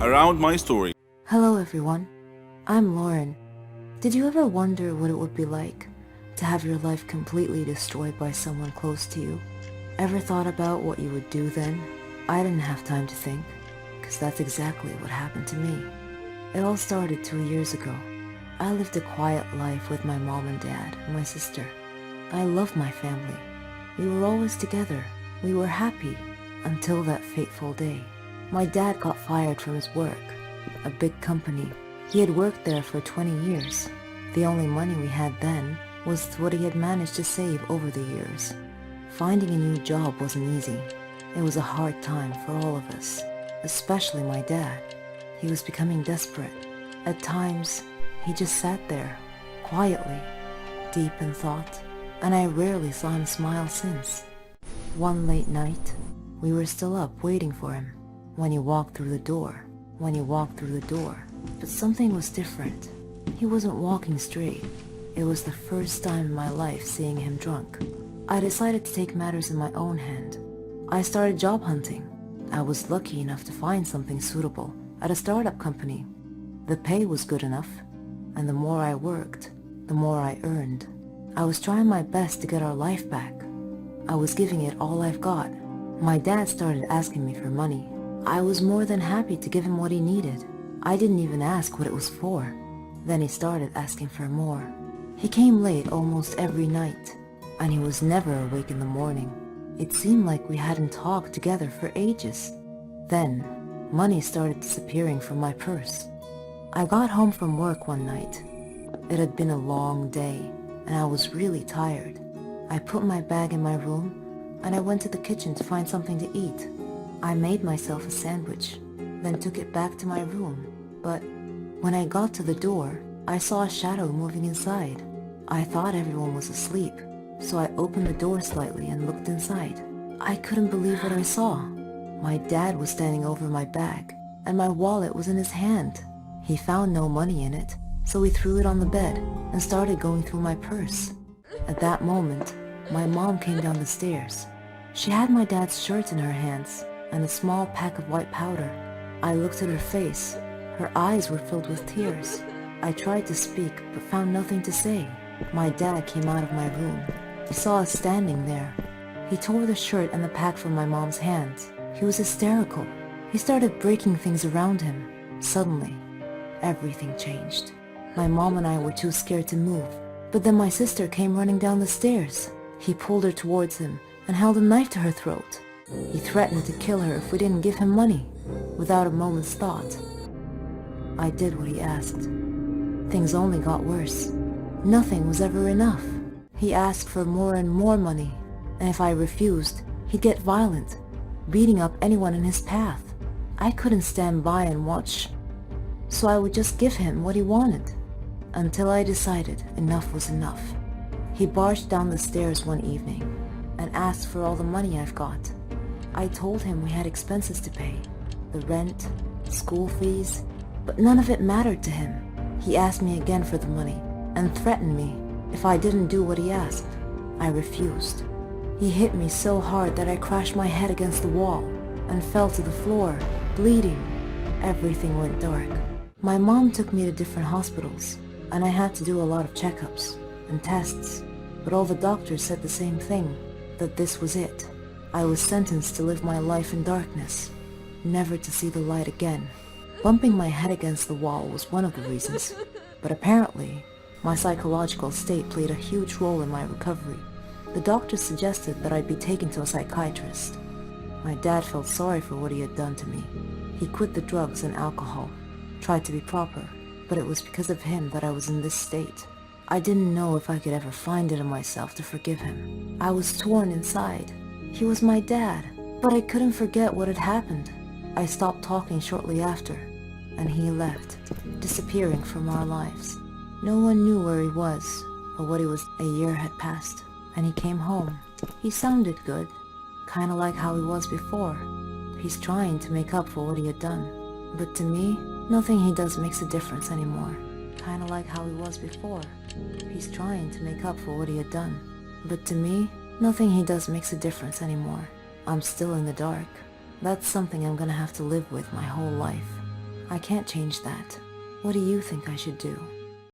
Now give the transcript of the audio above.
around my story. Hello everyone, I'm Lauren. Did you ever wonder what it would be like to have your life completely destroyed by someone close to you? Ever thought about what you would do then? I didn't have time to think, because that's exactly what happened to me. It all started 2 years ago. I lived a quiet life with my mom and dad and my sister. I loved my family. We were always together. We were happy until that fateful day. My dad got fired from his work, a big company. He had worked there for 20 years. The only money we had then was what he had managed to save over the years. Finding a new job wasn't easy. It was a hard time for all of us, especially my dad. He was becoming desperate. At times, he just sat there, quietly, deep in thought, and I rarely saw him smile since. One late night, we were still up waiting for him when he walked through the door. But something was different. He wasn't walking straight. It was the first time in my life seeing him drunk. I decided to take matters in my own hand. I started job hunting. I was lucky enough to find something suitable at a startup company. The pay was good enough, and the more I worked, the more I earned. I was trying my best to get our life back. I was giving it all I've got. My dad started asking me for money. I was more than happy to give him what he needed. I didn't even ask what it was for. Then he started asking for more. He came late almost every night, and he was never awake in the morning. It seemed like we hadn't talked together for ages. Then, money started disappearing from my purse. I got home from work one night. It had been a long day, and I was really tired. I put my bag in my room, and I went to the kitchen to find something to eat. I made myself a sandwich, then took it back to my room. But when I got to the door, I saw a shadow moving inside. I thought everyone was asleep, so I opened the door slightly and looked inside. I couldn't believe what I saw. My dad was standing over my bag, and my wallet was in his hand. He found no money in it, so he threw it on the bed and started going through my purse. At that moment, my mom came down the stairs. She had my dad's shirt in her hands and a small pack of white powder. I looked at her face. Her eyes were filled with tears. I tried to speak, but found nothing to say. My dad came out of my room. He saw us standing there. He tore the shirt and the pack from my mom's hands. He was hysterical. He started breaking things around him. Suddenly, everything changed. My mom and I were too scared to move, but then my sister came running down the stairs. He pulled her towards him and held a knife to her throat. He threatened to kill her if we didn't give him money. Without a moment's thought, I did what he asked. Things only got worse. Nothing was ever enough. He asked for more and more money, and if I refused, he'd get violent, beating up anyone in his path. I couldn't stand by and watch, so I would just give him what he wanted, until I decided enough was enough. He barged down the stairs one evening and asked for all the money I've got. I told him we had expenses to pay, the rent, school fees, but none of it mattered to him. He asked me again for the money and threatened me if I didn't do what he asked. I refused. He hit me so hard that I crashed my head against the wall and fell to the floor, bleeding. Everything went dark. My mom took me to different hospitals, and I had to do a lot of checkups and tests, but all the doctors said the same thing, that this was it. I was sentenced to live my life in darkness, never to see the light again. Bumping my head against the wall was one of the reasons, but apparently, my psychological state played a huge role in my recovery. The doctor suggested that I be taken to a psychiatrist. My dad felt sorry for what he had done to me. He quit the drugs and alcohol, tried to be proper, but it was because of him that I was in this state. I didn't know if I could ever find it in myself to forgive him. I was torn inside. He was my dad, but I couldn't forget what had happened. I stopped talking shortly after, and he left, disappearing from our lives. No one knew where he was, or what he was. A year had passed, and he came home. He sounded good, kinda like how he was before. He's trying to make up for what he had done. But to me, nothing he does makes a difference anymore. Kinda like how he was before. He's trying to make up for what he had done. But to me, nothing he does makes a difference anymore. I'm still in the dark. That's something I'm gonna have to live with my whole life. I can't change that. What do you think I should do?